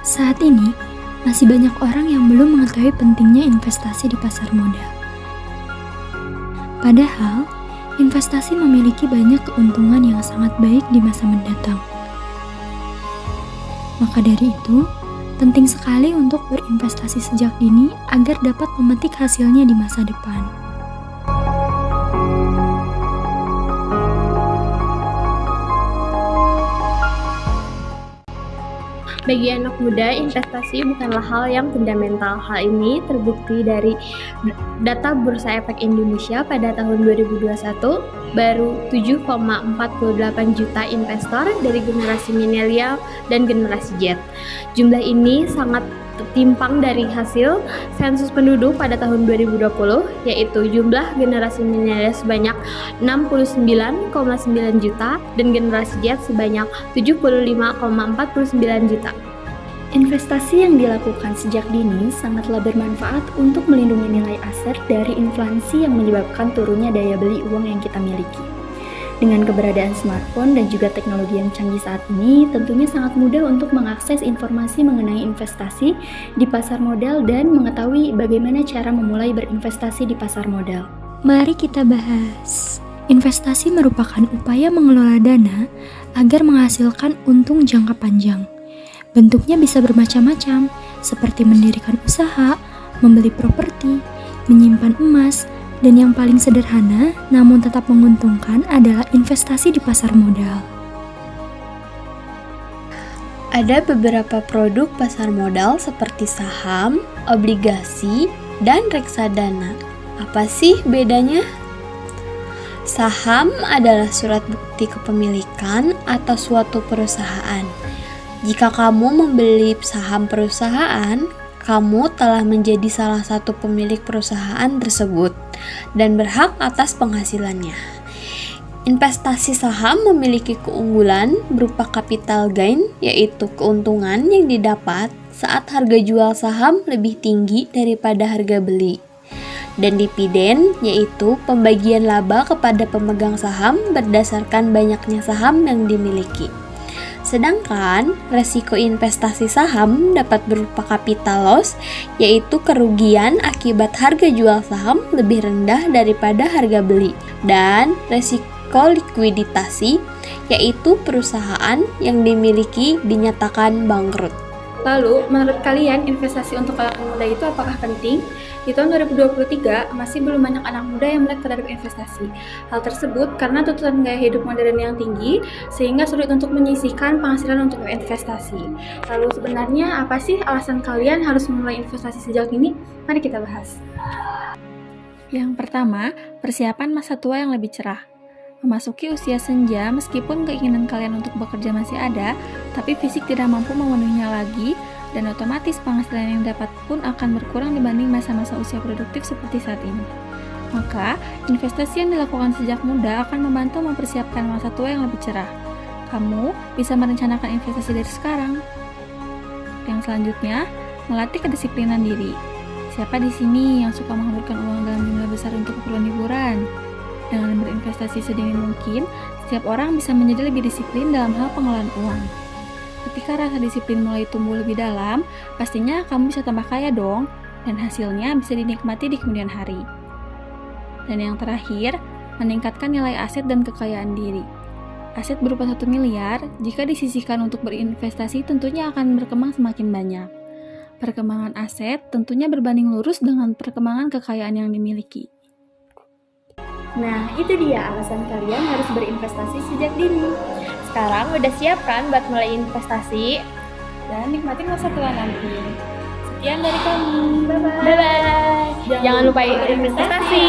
Saat ini, masih banyak orang yang belum mengetahui pentingnya investasi di pasar modal. Padahal, investasi memiliki banyak keuntungan yang sangat baik di masa mendatang. Maka dari itu, penting sekali untuk berinvestasi sejak dini agar dapat memetik hasilnya di masa depan. Bagi anak muda, investasi bukanlah hal yang fundamental. Hal ini terbukti dari data Bursa Efek Indonesia pada tahun 2021, baru 7,48 juta investor dari generasi milenial dan generasi Z. Jumlah ini sangat timpang dari hasil sensus penduduk pada tahun 2020, yaitu jumlah generasi milenial sebanyak 69,9 juta dan generasi Z sebanyak 75,49 juta. Investasi yang dilakukan sejak dini sangatlah bermanfaat untuk melindungi nilai aset dari inflasi yang menyebabkan turunnya daya beli uang yang kita miliki. Dengan keberadaan smartphone dan juga teknologi yang canggih saat ini, tentunya sangat mudah untuk mengakses informasi mengenai investasi di pasar modal dan mengetahui bagaimana cara memulai berinvestasi di pasar modal. Mari kita bahas. Investasi merupakan upaya mengelola dana agar menghasilkan untung jangka panjang. Bentuknya bisa bermacam-macam, seperti mendirikan usaha, membeli properti, menyimpan emas, dan yang paling sederhana namun tetap menguntungkan adalah investasi di pasar modal. Ada beberapa produk pasar modal seperti saham, obligasi, dan reksadana. Apa sih bedanya? Saham adalah surat bukti kepemilikan atau suatu perusahaan. Jika kamu membeli saham perusahaan, kamu telah menjadi salah satu pemilik perusahaan tersebut dan berhak atas penghasilannya. Investasi saham memiliki keunggulan berupa capital gain, yaitu keuntungan yang didapat saat harga jual saham lebih tinggi daripada harga beli. Dan dividen, yaitu pembagian laba kepada pemegang saham berdasarkan banyaknya saham yang dimiliki. Sedangkan resiko investasi saham dapat berupa capital loss, yaitu kerugian akibat harga jual saham lebih rendah daripada harga beli, dan resiko likuiditasi, yaitu perusahaan yang dimiliki dinyatakan bangkrut. Lalu, menurut kalian investasi untuk anak muda itu apakah penting? Di tahun 2023, masih belum banyak anak muda yang melek terhadap investasi. Hal tersebut karena tuntutan gaya hidup modern yang tinggi, sehingga sulit untuk menyisihkan penghasilan untuk investasi. Lalu sebenarnya apa sih alasan kalian harus memulai investasi sejak dini? Mari kita bahas. Yang pertama, persiapan masa tua yang lebih cerah. Memasuki usia senja, meskipun keinginan kalian untuk bekerja masih ada, tapi fisik tidak mampu memenuhinya lagi, dan otomatis penghasilan yang dapat pun akan berkurang dibanding masa-masa usia produktif seperti saat ini. Maka, investasi yang dilakukan sejak muda akan membantu mempersiapkan masa tua yang lebih cerah. Kamu bisa merencanakan investasi dari sekarang. Yang selanjutnya, melatih kedisiplinan diri. Siapa di sini yang suka menghamburkan uang dalam jumlah besar untuk keperluan hiburan? Dengan berinvestasi sedini mungkin, setiap orang bisa menjadi lebih disiplin dalam hal pengelolaan uang. Ketika rasa disiplin mulai tumbuh lebih dalam, pastinya kamu bisa tambah kaya dong, dan hasilnya bisa dinikmati di kemudian hari. Dan yang terakhir, meningkatkan nilai aset dan kekayaan diri. Aset berupa 1 miliar, jika disisihkan untuk berinvestasi tentunya akan berkembang semakin banyak. Perkembangan aset tentunya berbanding lurus dengan perkembangan kekayaan yang dimiliki. Nah, itu dia alasan kalian harus berinvestasi sejak dini. Sekarang udah siap kan buat mulai investasi? Dan nikmatin masa tua nanti. Sekian dari kami. Bye-bye. Jangan lupa investasi.